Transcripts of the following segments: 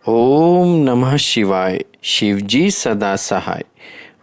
ओम नमः शिवाय। शिवजी सदा सहाय।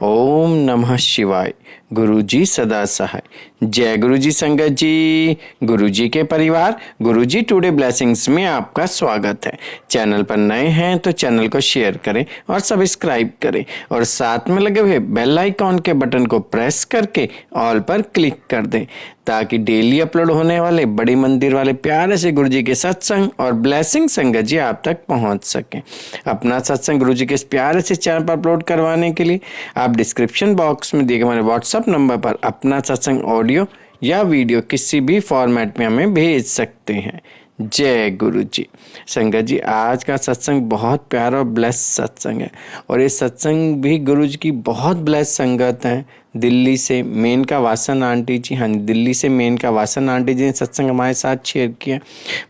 ओम नमः शिवाय। गुरुजी सदा सहाय। जय गुरुजी संगत जी, गुरुजी के परिवार, गुरुजी टुडे ब्लेसिंग्स में आपका स्वागत है। चैनल पर नए हैं तो चैनल को शेयर करें और सब्सक्राइब करें और साथ में लगे हुए बेल आइकॉन के बटन को प्रेस करके ऑल पर क्लिक कर दें ताकि डेली अपलोड होने वाले बड़ी मंदिर वाले प्यारे से गुरुजी के सत्संग और ब्लेसिंग संगत जी आप तक पहुंच सकें। अपना सत्संग गुरुजी के इस प्यारे से चैनल पर अपलोड करवाने के लिए आप डिस्क्रिप्शन बॉक्स में दिए गए हमारे व्हाट्सएप नंबर पर अपना सत्संग ऑडियो या वीडियो किसी भी फॉर्मेट में हमें भेज सकते हैं। जय गुरु जी। संगत जी, आज का सत्संग बहुत प्यारा और ब्लेस सत्संग है और ये सत्संग भी गुरु जी की बहुत ब्लेस संगत है। दिल्ली से मेनका वासन आंटी जी, हाँ दिल्ली से मेनका वासन आंटी जी ने सत्संग हमारे साथ शेयर किया।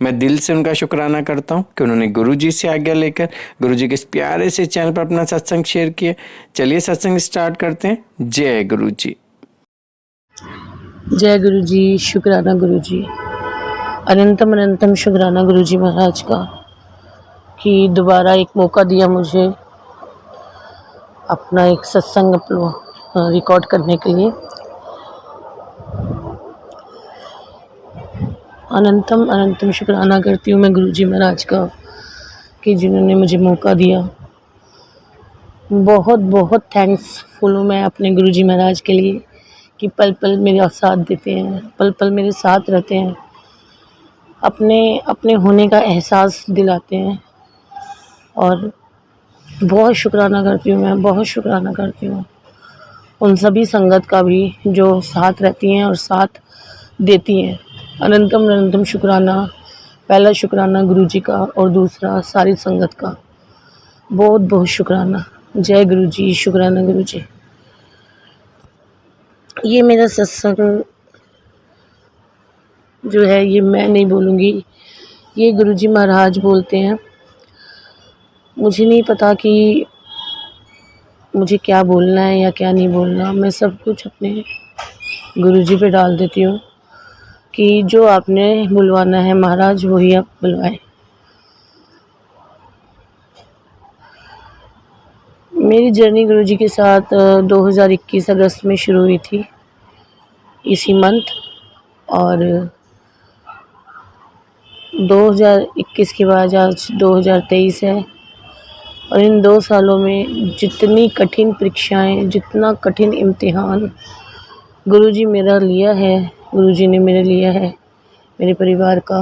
मैं दिल से उनका शुक्राना करता हूँ कि उन्होंने गुरु जी से आज्ञा लेकर गुरु जी के इस प्यारे से चैनल पर अपना सत्संग शेयर किया। चलिए सत्संग स्टार्ट करते हैं। जय गुरु जी। जय गुरु जी, शुक्राना गुरु जी, अनंतम अनंतम शुक्राना गुरु जी महाराज का कि दोबारा एक मौका दिया मुझे अपना एक सत्संग रिकॉर्ड करने के लिए। अनंतम अनंतम शुक्राना करती हूँ मैं गुरु जी महाराज का कि जिन्होंने मुझे मौका दिया। बहुत बहुत थैंक्सफुल हूँ मैं अपने गुरु जी महाराज के लिए कि पल पल मेरा साथ देते हैं, पल पल मेरे साथ रहते हैं, अपने अपने होने का एहसास दिलाते हैं। और बहुत शुक्राना करती हूँ मैं, बहुत शुक्राना करती हूँ उन सभी संगत का भी जो साथ रहती हैं और साथ देती हैं। अनंतम अनंतम शुक्राना, पहला शुक्राना गुरु जी का और दूसरा सारी संगत का। बहुत बहुत शुक्राना। जय गुरु जी, शुक्राना गुरु जी। ये मेरा सत्संग जो है ये मैं नहीं बोलूँगी, ये गुरु जी महाराज बोलते हैं। मुझे नहीं पता कि मुझे क्या बोलना है या क्या नहीं बोलना। मैं सब कुछ अपने गुरु जी पे डाल देती हूँ कि जो आपने बुलवाना है महाराज वही आप बुलवाएं। मेरी जर्नी गुरु जी के साथ 2021 अगस्त में शुरू हुई थी, इसी मंथ। और 2021 के बाद आज 2023 है और इन 2 सालों में जितनी कठिन परीक्षाएं, जितना कठिन इम्तिहान गुरुजी मेरा लिया है, गुरुजी ने मेरे लिया है, मेरे परिवार का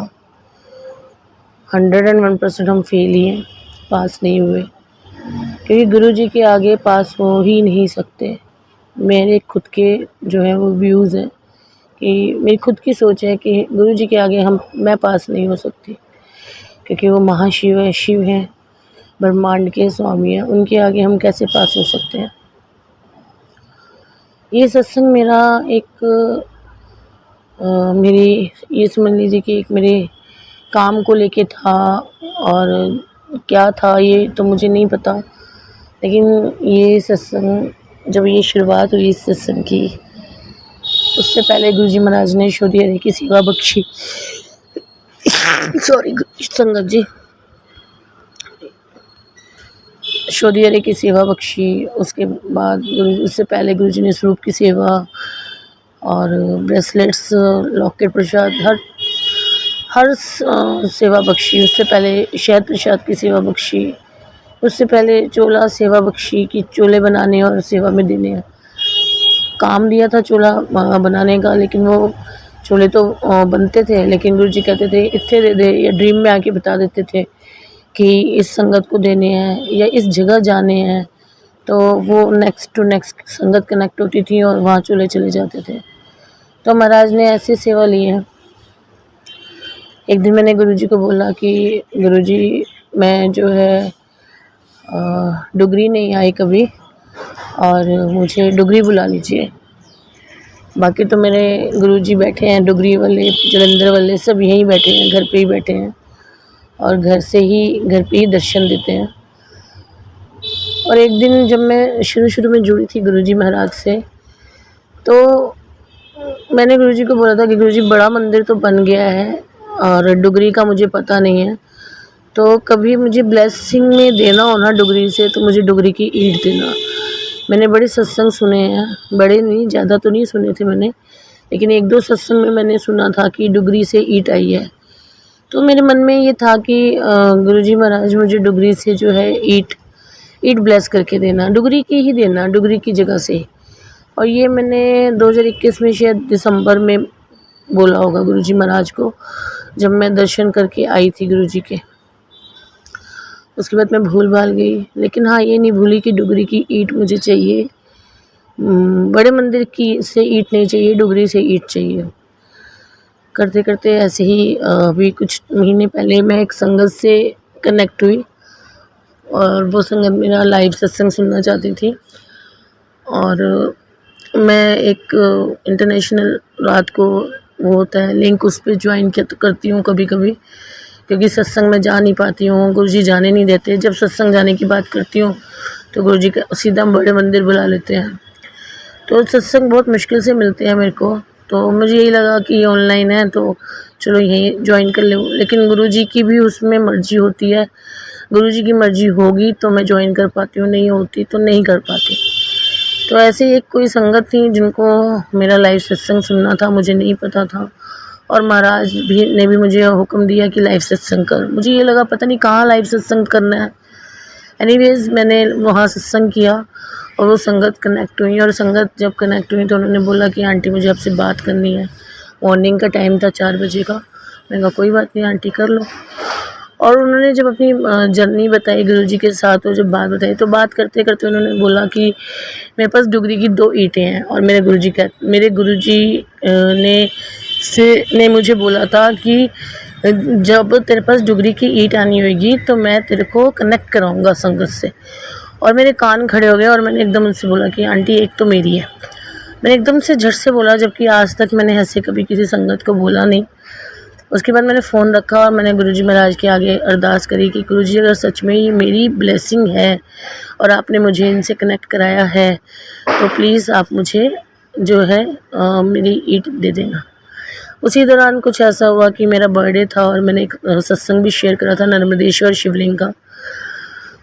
101% हम फेल ही हैं, पास नहीं हुए। क्योंकि गुरुजी के आगे पास हो ही नहीं सकते। मेरे खुद के जो है वो व्यूज़ हैं कि मेरी खुद की सोच है कि गुरुजी के आगे मैं पास नहीं हो सकती, क्योंकि वो महाशिव है, शिव हैं, ब्रह्मांड के स्वामी हैं, उनके आगे हम कैसे पास हो सकते हैं। ये सत्संग मेरा एक मेरी ये समझ लीजिए कि एक मेरे काम को लेके था, और क्या था ये तो मुझे नहीं पता, लेकिन ये सत्संग जब ये शुरुआत हुई इस सत्संग की, उससे पहले गुरुजी महाराज ने शोधी हरि की सेवा बख्शी। सॉरी संगत जी, शोधी हरि की सेवा बख्शी। उसके बाद उससे पहले गुरुजी ने स्वरूप की सेवा और ब्रेसलेट्स, लॉकेट प्रसाद, हर सेवा बख्शी। उससे पहले शहद प्रसाद की सेवा बख्शी। उससे पहले चोला सेवा बख्शी कि चोले बनाने और सेवा में देने। काम दिया था चोला बनाने का, लेकिन वो चोले तो बनते थे, लेकिन गुरुजी कहते थे इतने दे दे, या ड्रीम में आके बता देते थे कि इस संगत को देने हैं या इस जगह जाने हैं, तो वो नेक्स्ट टू नेक्स्ट संगत कनेक्ट होती थी और वहाँ चले चले जाते थे। तो महाराज ने ऐसी सेवा ली है। एक दिन मैंने गुरुजी को बोला कि गुरुजी मैं जो है डुगरी नहीं आई कभी और मुझे डुगरी बुला लीजिए। बाकी तो मेरे गुरुजी बैठे हैं, डुगरी वाले, जलंधर वाले सब यहीं बैठे हैं, घर पे ही बैठे हैं और घर पे ही दर्शन देते हैं। और एक दिन जब मैं शुरू में जुड़ी थी गुरुजी महाराज से, तो मैंने गुरुजी को बोला था कि गुरुजी बड़ा मंदिर तो बन गया है और डुगरी का मुझे पता नहीं है, तो कभी मुझे ब्लेसिंग में देना हो ना डुगरी से, तो मुझे डुगरी की ईंट देना। मैंने बड़े सत्संग सुने हैं, बड़े नहीं, ज़्यादा तो नहीं सुने थे मैंने, लेकिन 1-2 सत्संग में मैंने सुना था कि डुगरी से ईंट आई है। तो मेरे मन में ये था कि गुरुजी महाराज मुझे डुगरी से जो है ईंट ब्लेस करके देना, डुगरी की ही देना, डुगरी की जगह से। और ये मैंने 2021 में शायद दिसंबर में बोला होगा गुरुजी महाराज को, जब मैं दर्शन करके आई थी गुरुजी के। उसके बाद मैं भूल भाल गई, लेकिन हाँ ये नहीं भूली कि डुगरी की ईंट मुझे चाहिए। बड़े मंदिर की से ईंट नहीं चाहिए, डुगरी से ईंट चाहिए। करते करते ऐसे ही अभी कुछ महीने पहले मैं एक संगत से कनेक्ट हुई, और वो संगत मेरा लाइव सत्संग सुनना चाहती थी। और मैं एक इंटरनेशनल रात को वो होता है लिंक, उस पर ज्वाइन करती हूँ कभी कभी, क्योंकि सत्संग में जा नहीं पाती हूँ, गुरुजी जाने नहीं देते। जब सत्संग जाने की बात करती हूँ तो गुरुजी का सीधा बड़े मंदिर बुला लेते हैं। तो सत्संग बहुत मुश्किल से मिलते हैं मेरे को, तो मुझे यही लगा कि ये ऑनलाइन है तो चलो यहीं ज्वाइन कर लूँ। लेकिन गुरुजी की भी उसमें मर्जी होती है, गुरुजी की मर्जी होगी तो मैं ज्वाइन कर पाती हूँ, नहीं होती तो नहीं कर पाती। तो ऐसे ही एक कोई संगत थी जिनको मेरा लाइव सत्संग सुनना था, मुझे नहीं पता था, और महाराज ने भी मुझे हुक्म दिया कि लाइव सत्संग कर। मुझे ये लगा पता नहीं कहाँ लाइव सत्संग करना है। एनीवेज मैंने वहाँ सत्संग किया और वो संगत कनेक्ट हुई, और संगत जब कनेक्ट हुई तो उन्होंने बोला कि आंटी मुझे आपसे बात करनी है। मॉर्निंग का टाइम था 4 बजे का। मैंने कहा कोई बात नहीं आंटी, कर लो। और उन्होंने जब अपनी जर्नी बताई गुरुजी के साथ, और जब बात बताई तो बात करते करते उन्होंने बोला कि मेरे पास डुगरी की 2 ईंटें हैं, और मेरे गुरुजी ने मुझे बोला था कि जब तेरे पास डुगरी की ईंट आनी होगी तो मैं तेरे को कनेक्ट कराऊंगा संगत से। और मेरे कान खड़े हो गए, और मैंने एकदम उनसे बोला कि आंटी एक तो मेरी है। मैंने एकदम से झट से बोला, जबकि आज तक मैंने ऐसे कभी किसी संगत को बोला नहीं। उसके बाद मैंने फ़ोन रखा और मैंने गुरुजी महाराज के आगे अरदास करी कि गुरुजी अगर सच में ये मेरी ब्लेसिंग है और आपने मुझे इनसे कनेक्ट कराया है तो प्लीज़ आप मुझे जो है मेरी ईंट दे देना। उसी दौरान कुछ ऐसा हुआ कि मेरा बर्थडे था, और मैंने एक सत्संग भी शेयर करा था नर्मदेश्वर शिवलिंग का,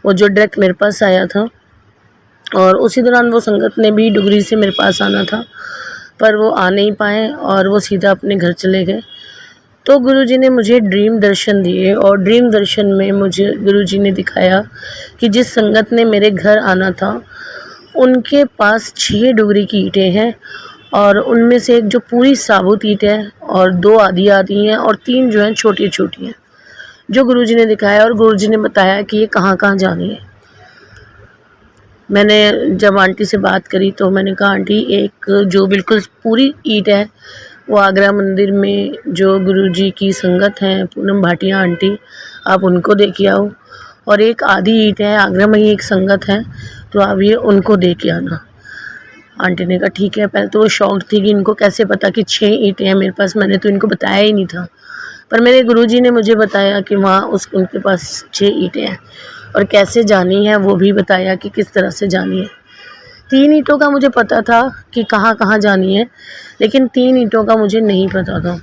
वो जो डायरेक्ट मेरे पास आया था। और उसी दौरान वो संगत ने भी डुगरी से मेरे पास आना था, पर वो आ नहीं पाए और वो सीधा अपने घर चले गए। तो गुरुजी ने मुझे ड्रीम दर्शन दिए, और ड्रीम दर्शन में मुझे गुरुजी ने दिखाया कि जिस संगत ने मेरे घर आना था उनके पास 6 डुगरी की ईंटें हैं, और उनमें से एक जो पूरी साबुत ईंट है, और 2 आधी आधी हैं, और 3 जो हैं छोटी छोटी हैं, जो गुरुजी ने दिखाया। और गुरुजी ने बताया कि ये कहाँ कहाँ जानी है। मैंने जब आंटी से बात करी तो मैंने कहा आंटी एक जो बिल्कुल पूरी ईंट है वो आगरा मंदिर में जो गुरुजी की संगत हैं पूनम भाटिया आंटी, आप उनको दे के आओ। और एक आधी ईंट है आगरा में ही एक संगत है, तो आप ये उनको दे के आना। आंटी ने कहा ठीक है। पहले तो वो शॉक्ड थी कि इनको कैसे पता कि 6 ईंटें हैं मेरे पास, मैंने तो इनको बताया ही नहीं था। पर मेरे गुरुजी ने मुझे बताया कि वहाँ उनके पास 6 ईंटें हैं, और कैसे जानी है वो भी बताया कि किस तरह से जानी है। 3 ईंटों का मुझे पता था कि कहाँ कहाँ जानी है, लेकिन 3 ईंटों का मुझे नहीं पता था।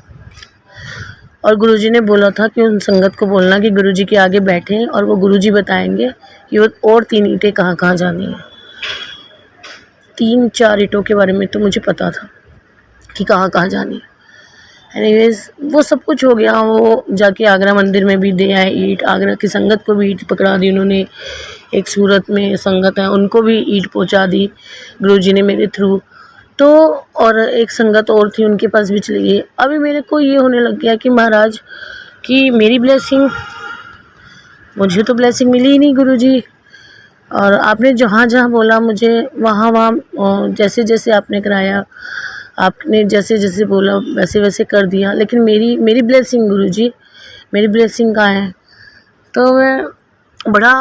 और गुरुजी ने बोला था कि उन संगत को बोलना कि गुरुजी के आगे बैठें और वो गुरुजी बताएंगे कि वो और 3 ईंटें कहाँ कहाँ जानी है। 3-4 ईंटों के बारे में तो मुझे पता था कि कहाँ कहाँ जानी है। एनीवेज वो सब कुछ हो गया, वो जाके आगरा मंदिर में भी दे आए ईंट। आगरा की संगत को भी ईंट पकड़ा दी उन्होंने। एक सूरत में संगत है उनको भी ईंट पहुंचा दी गुरुजी ने मेरे थ्रू। तो और एक संगत और थी उनके पास भी चली गई। अभी मेरे को ये होने लग गया कि महाराज कि मेरी ब्लेसिंग, मुझे तो ब्लेसिंग मिली ही नहीं गुरुजी, और आपने जहाँ जहाँ बोला मुझे वहाँ वहाँ जैसे जैसे आपने कराया, आपने जैसे जैसे बोला वैसे वैसे कर दिया, लेकिन मेरी ब्लेसिंग गुरुजी, मेरी ब्लेसिंग कहाँ है। तो मैं बड़ा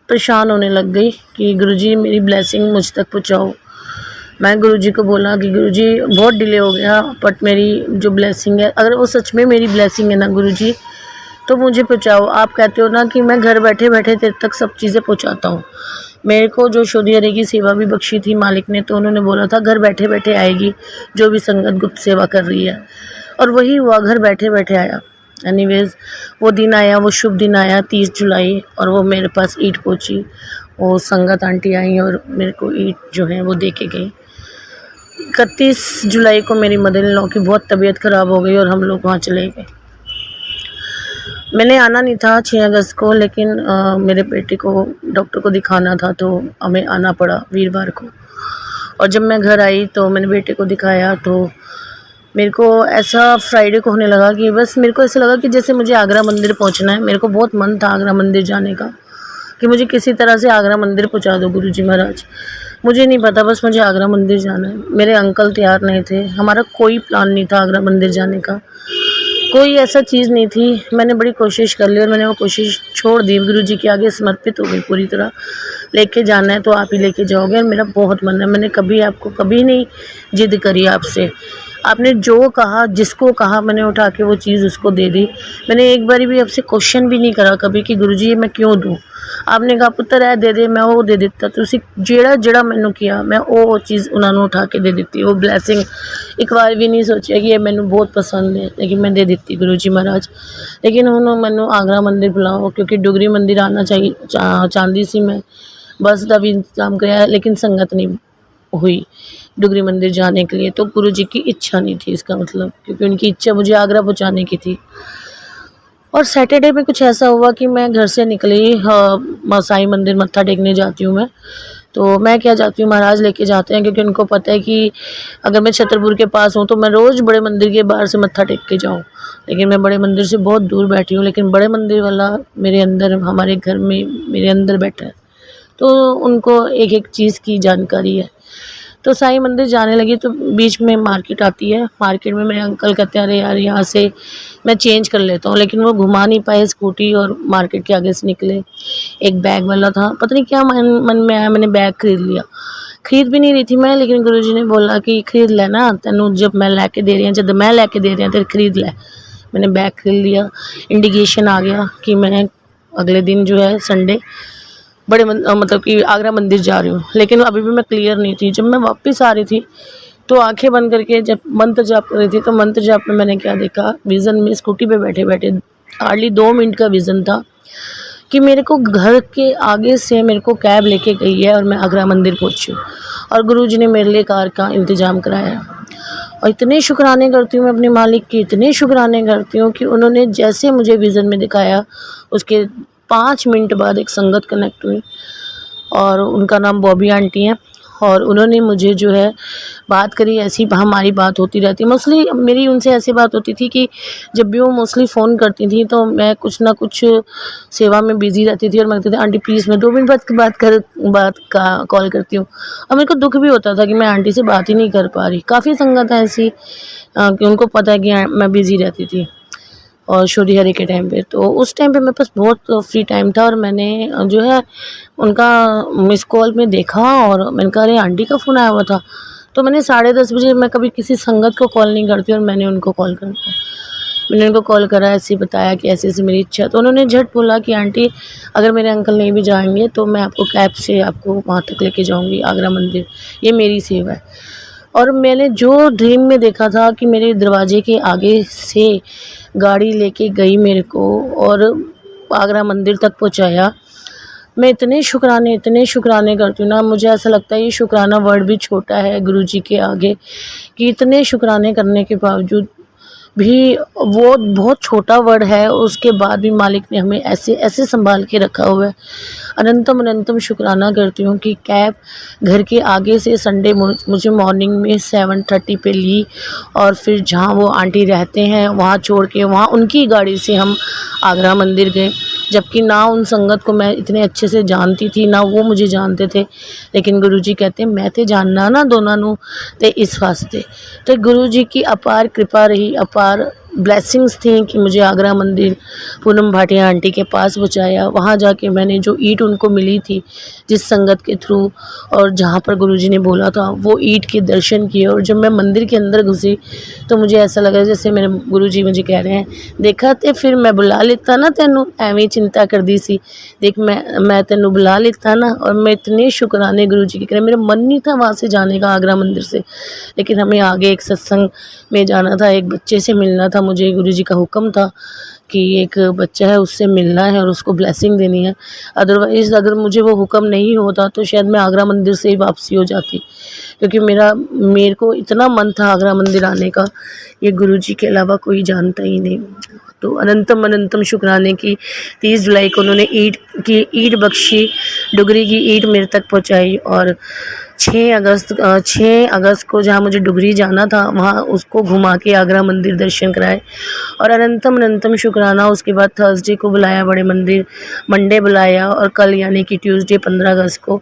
परेशान होने लग गई कि गुरुजी मेरी ब्लेसिंग मुझ तक पहुँचाओ। मैं गुरुजी को बोला कि गुरुजी बहुत डिले हो गया, बट मेरी जो ब्लेसिंग है, अगर वो सच में मेरी ब्लेसिंग है ना गुरुजी तो मुझे पहुँचाओ। आप कहते हो ना कि मैं घर बैठे बैठे तेरे तक सब चीज़ें पहुँचाता हूँ। मेरे को जो शोधियारे की सेवा भी बख्शी थी मालिक ने, तो उन्होंने बोला था घर बैठे बैठे आएगी जो भी संगत गुप्त सेवा कर रही है, और वही हुआ, घर बैठे बैठे आया। एनीवेज वो दिन आया, वो शुभ दिन आया 30 जुलाई, और वो मेरे पास ईंट पहुंची। वो संगत आंटी आई और मेरे को ईंट जो है वो दे के गई। 31 जुलाई को मेरी मदर इन लॉ की बहुत तबीयत ख़राब हो गई और हम लोग वहाँ चले गए। मैंने आना नहीं था 6 अगस्त को, लेकिन मेरे बेटे को डॉक्टर को दिखाना था तो हमें आना पड़ा वीरवार को। और जब मैं घर आई तो मैंने बेटे को दिखाया तो मेरे को ऐसा फ्राइडे को होने लगा कि बस मेरे को ऐसा लगा कि जैसे मुझे आगरा मंदिर पहुंचना है। मेरे को बहुत मन था आगरा मंदिर जाने का, कि मुझे किसी तरह से आगरा मंदिर पहुंचा दो गुरुजी महाराज। मुझे नहीं पता, बस मुझे आगरा मंदिर जाना है। मेरे अंकल तैयार नहीं थे, हमारा कोई प्लान नहीं था आगरा मंदिर जाने का, कोई ऐसा चीज़ नहीं थी। मैंने बड़ी कोशिश कर ली और मैंने वो कोशिश छोड़ दी, गुरुजी के आगे समर्पित हो गई पूरी तरह। लेके जाना है तो आप ही लेके जाओगे और मेरा बहुत मन है। मैंने कभी आपको कभी नहीं जिद करी आपसे, आपने जो कहा, जिसको कहा, मैंने उठा के वो चीज़ उसको दे दी। मैंने एक बारी भी आपसे क्वेश्चन भी नहीं करा कभी कि गुरुजी ये मैं क्यों दूँ। आपने कहा पुत्र है दे दे, मैं वो दे दिता। तुसी जेड़ा जेड़ा मैनू किया मैं वो चीज़ उन्होंने उठा के दे दी। वो ब्लैसिंग एक बार भी नहीं सोचा कि ये मैनू बहुत पसंद है, लेकिन मैं दे दी गुरुजी महाराज। लेकिन हुण मैनू आगरा मंदिर बुलाओ, क्योंकि डुगरी मंदिर आना चाहिए चाहती सी मैं। बस का भी इंतजाम कराया लेकिन संगत नहीं हुई डुगरी मंदिर जाने के लिए, तो गुरुजी की इच्छा नहीं थी इसका मतलब, क्योंकि उनकी इच्छा मुझे आगरा पहुँचाने की थी। और सैटरडे में कुछ ऐसा हुआ कि मैं घर से निकली, साईं मंदिर मत्था टेकने जाती हूँ मैं। तो मैं क्या जाती हूँ, महाराज लेके जाते हैं, क्योंकि उनको पता है कि अगर मैं छतरपुर के पास हूँ तो मैं रोज़ बड़े मंदिर के बाहर से मत्था टेक के जाऊँ, लेकिन मैं बड़े मंदिर से बहुत दूर बैठी हूँ। लेकिन बड़े मंदिर वाला मेरे अंदर, हमारे घर में मेरे अंदर बैठा है, तो उनको एक एक चीज़ की जानकारी है। तो साईं मंदिर जाने लगी तो बीच में मार्केट आती है। मार्केट में मेरे अंकल कहते हैं अरे यार यहाँ से मैं चेंज कर लेता हूँ, लेकिन वो घुमा नहीं पाए स्कूटी और मार्केट के आगे से निकले। एक बैग वाला था, पता नहीं क्या मन में आया, मैंने बैग खरीद लिया। खरीद भी नहीं रही थी मैं, लेकिन गुरुजी ने बोला कि खरीद लेना, तेनू जब मैं लेके दे रही हूँ, जब मैं लेके दे रही हूँ तो खरीद ले। मैंने बैग खरीद लिया। इंडिकेशन आ गया कि मैं अगले दिन जो है संडे मतलब कि आगरा मंदिर जा रही हूँ, लेकिन अभी भी मैं क्लियर नहीं थी। जब मैं वापस आ रही थी तो आंखें बंद करके जब मंत्र जाप कर रही थी, तो मंत्र जाप में मैंने क्या देखा, विज़न में स्कूटी पे बैठे बैठे हार्डली 2 मिनट का विज़न था कि मेरे को घर के आगे से मेरे को कैब लेके गई है और मैं आगरा मंदिर पहुँची हूँ, और गुरुजी ने मेरे लिए कार का इंतज़ाम कराया। और इतने शुक्राने करती हूँ मैं अपने मालिक की, इतने शुक्राने करती हूँ कि उन्होंने जैसे मुझे विज़न में दिखाया, उसके 5 मिनट बाद एक संगत कनेक्ट हुई और उनका नाम बॉबी आंटी है, और उन्होंने मुझे जो है बात करी। ऐसी हमारी बात होती रहती, मोस्टली मेरी उनसे ऐसी बात होती थी कि जब भी वो मोस्टली फ़ोन करती थी तो मैं कुछ ना कुछ सेवा में बिज़ी रहती थी, और मैं कहती थी आंटी प्लीज़ मैं 2 मिनट बाद बात का कॉल करती हूँ। और मेरे को दुख भी होता था कि मैं आंटी से बात ही नहीं कर पा रही। काफ़ी संगत है ऐसी कि उनको पता है कि मैं बिज़ी रहती थी और शोरी हरि के टाइम पे। तो उस टाइम पे मेरे पास बहुत फ्री टाइम था, और मैंने जो है उनका मिस कॉल में देखा और मैंने कहा अरे आंटी का फ़ोन आया हुआ था। तो मैंने 10:30 बजे, मैं कभी किसी संगत को कॉल नहीं करती और मैंने उनको कॉल कर दिया। मैंने उनको कॉल करा, ऐसे बताया कि ऐसे ऐसे मेरी इच्छा। तो उन्होंने झट बोला कि आंटी अगर मेरे अंकल नहीं भी जाएंगे तो मैं आपको कैब से आपको वहाँ तक लेके जाऊँगी आगरा मंदिर, ये मेरी सेवा है। और मैंने जो ड्रीम में देखा था कि मेरे दरवाजे के आगे से गाड़ी लेके गई मेरे को और आगरा मंदिर तक पहुंचाया, मैं इतने शुक्राने करती हूँ ना। मुझे ऐसा लगता है ये शुक्राना वर्ड भी छोटा है गुरुजी के आगे, कि इतने शुक्राने करने के बावजूद भी वो बहुत छोटा वर्ड है, उसके बाद भी मालिक ने हमें ऐसे ऐसे संभाल के रखा हुआ है। अनंतम अनंतम शुक्राना करती हूँ कि कैब घर के आगे से संडे मुझे मॉर्निंग में 7:30 पे ली, और फिर जहाँ वो आंटी रहते हैं वहाँ छोड़ के वहाँ उनकी गाड़ी से हम आगरा मंदिर गए। जबकि ना उन संगत को मैं इतने अच्छे से जानती थी, ना वो मुझे जानते थे, लेकिन गुरुजी कहते मैं ते जानना ना दोनों नू, ते इस वास्ते। तो गुरुजी की अपार कृपा रही, अपार ब्लेसिंग्स थी कि मुझे आगरा मंदिर पूनम भाटिया आंटी के पास पहुँचाया। वहाँ जाके मैंने जो ईंट उनको मिली थी जिस संगत के थ्रू, और जहाँ पर गुरुजी ने बोला था, वो ईंट के दर्शन किए। और जब मैं मंदिर के अंदर घुसी तो मुझे ऐसा लगा जैसे मेरे गुरुजी मुझे कह रहे हैं, देखा ते फिर मैं बुला लेता ना तेनू, एवं चिंता कर दी सी, देख मैं तेनू बुला लेता ना। और मैं इतने शुक्राने गुरुजी के करे, मेरा मन नहीं था वहाँ से जाने का आगरा मंदिर से, लेकिन हमें आगे एक सत्संग में जाना था, एक बच्चे से मिलना था मुझे गुरुजी का हुक्म था कि एक बच्चा है उससे मिलना है और उसको ब्लेसिंग देनी है। अदरवाइज़ अगर मुझे वो हुक्म नहीं होता तो शायद मैं आगरा मंदिर से ही वापसी हो जाती, क्योंकि मेरे को इतना मन था आगरा मंदिर आने का, ये गुरुजी के अलावा कोई जानता ही नहीं। तो अनंतम अनंतम शुक्राने की 30 जुलाई को उन्होंने ईंट बख्शी, डुगरी की ईंट मेरे तक पहुंचाई और 6 अगस्त को जहाँ मुझे डुगरी जाना था वहाँ उसको घुमा के आगरा मंदिर दर्शन कराए और अनंतम अनंतम शुक्राना। उसके बाद थर्सडे को बुलाया बड़े मंदिर, मंडे बुलाया और कल यानी कि ट्यूसडे 15 अगस्त को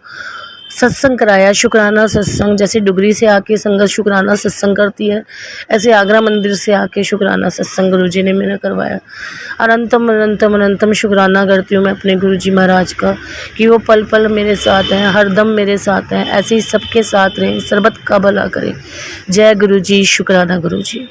सत्संग कराया, शुक्राना सत्संग। जैसे डुगरी से आके संगत शुक्राना सत्संग करती है, ऐसे आगरा मंदिर से आके शुक्राना सत्संग गुरुजी ने मेरा करवाया। अनंतम अनंतम अनंतम शुक्राना करती हूँ मैं अपने गुरुजी महाराज का कि वो पल पल मेरे साथ हैं, हर दम मेरे साथ हैं, ऐसे ही सबके साथ रहें, सर्बत का भला करें। जय गुरुजी, शुक्राना गुरुजी।